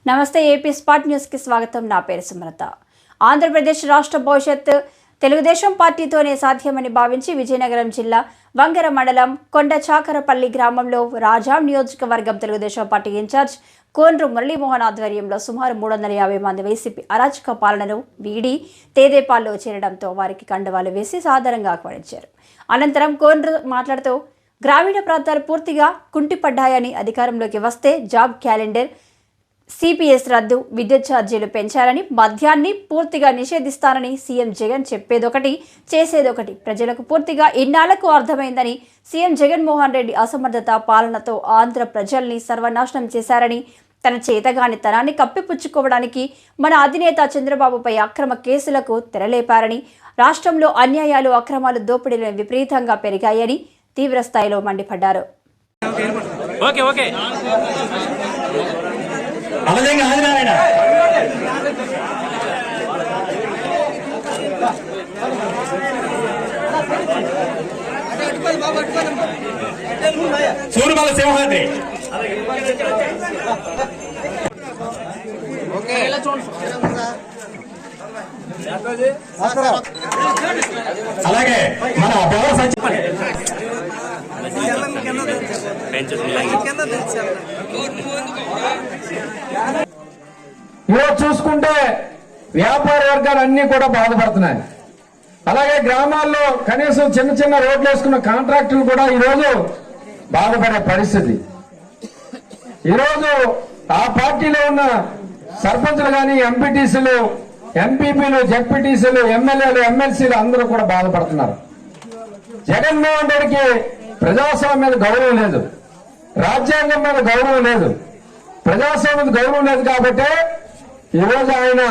నమస్తే AP spot news కి స్వాగతం. నా పేరు సుమలత. ఆంధ్రప్రదేశ్ రాష్ట్ర భవిష్యత్ తెలుగుదేశం పార్టీతోనే సాధ్యమని భావించి విజయనగరం జిల్లా వంగర మండలం కొండచాకరపల్లి గ్రామంలో రాజాం నియోజకవర్గం తెలుగుదేశం పార్టీ ఇన్ఛార్జ్ కోన్రు మురళీమోహన్ ఆధ్వర్యంలో సుమారు 350 మంది వైసీపీ అరాచక పాలనను వీడి తేదేపాల్లో చేరడంతో వారికి కండువాలు వేసి సాదరంగా ఆహ్వానించారు. అనంతరం కోన్రు మాట్లాడుతూ గ్రామీణ ప్రాంతాలు పూర్తిగా కుంటిపడ్డాయని, అధికారంలోకి వస్తే జాబ్ క్యాలెండర్, సిపిఎస్ రద్దు, విద్యుత్ ఛార్జీలు పెంచాలని, మద్యాన్ని పూర్తిగా నిషేధిస్తానని సీఎం జగన్ చెప్పేదొకటి చేసేదొకటి ప్రజలకు పూర్తిగా ఇన్నాళ్లకు అర్థమైందని, సీఎం జగన్మోహన్ రెడ్డి అసమర్థత పాలనతో ఆంధ్ర ప్రజల్ని సర్వనాశనం చేశారని, తన చేతగానితనాన్ని కప్పిపుచ్చుకోవడానికి మన అధినేత చంద్రబాబుపై అక్రమ కేసులకు తెరలేపారని, రాష్ట్రంలో అన్యాయాలు, అక్రమాలు, దోపిడీలు విపరీతంగా పెరిగాయని తీవ్ర స్థాయిలో మండిపడ్డారు. సూర్యమల సింహాద్రి అలాగే మన ఈరోజు చూసుకుంటే వ్యాపార వర్గాలు అన్ని కూడా బాధపడుతున్నాయి. అలాగే గ్రామాల్లో కనీసం చిన్న చిన్న రోడ్లు వేసుకున్న కాంట్రాక్టులు కూడా ఈరోజు బాధపడే పరిస్థితి. ఈరోజు ఆ పార్టీలో ఉన్న సర్పంచులు కానీ, ఎంపీటీసీలు, ఎంపీపీలు, జెడ్పీటీసీలు, ఎమ్మెల్యేలు, ఎమ్మెల్సీలు అందరూ కూడా బాధపడుతున్నారు. జగన్మోహన్ రెడ్డికి ప్రజాస్వామ్యం మీద గౌరవం లేదు, రాజ్యాంగం మీద గౌరవం లేదు, ప్రజాస్వామ్యం మీద గౌరవం లేదు. కాబట్టి ఈరోజు ఆయన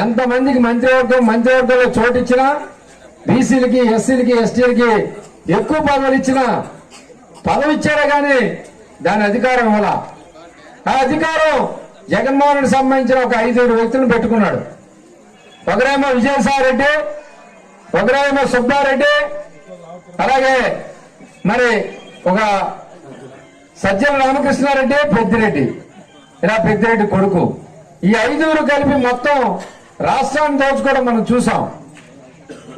ఎంతమందికి మంత్రివర్గంలో చోటు ఇచ్చినా, బీసీలకి, ఎస్సీలకి, ఎస్టీలకి ఎక్కువ పదవులు ఇచ్చినా, పదవి ఇచ్చారే కానీ దాని అధికారం ఇవ్వాల. ఆ అధికారం జగన్మోహన్ రెడ్డి సంబంధించిన ఒక 5 వ్యక్తులను పెట్టుకున్నాడు. ఒకరేమో విజయసాయి రెడ్డి, ఒకరేమో సుబ్బారెడ్డి, అలాగే మరి ఒక సజ్జల రామకృష్ణారెడ్డి, పెద్దిరెడ్డి, ఇలా పెద్దిరెడ్డి కొడుకు, ఈ 5 కలిపి మొత్తం రాష్ట్రాన్ని దోచుకోవడం మనం చూసాం.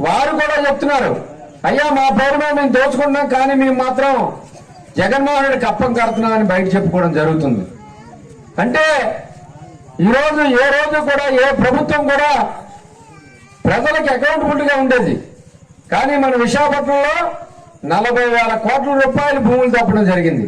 వారు కూడా చెప్తున్నారు, అయ్యా మా పేరు మీద మేము దోచుకుంటున్నాం, కానీ మేము మాత్రం జగన్మోహన్ రెడ్డి కప్పం కడుతున్నామని బయట చెప్పుకోవడం జరుగుతుంది. అంటే ఈరోజు ఏ రోజు కూడా ఏ ప్రభుత్వం కూడా ప్రజలకు అకౌంటబుల్గా ఉండేది. కానీ మన విశాఖపట్నంలో 40,000 కోట్ల రూపాయలు భూములు తప్పడం జరిగింది.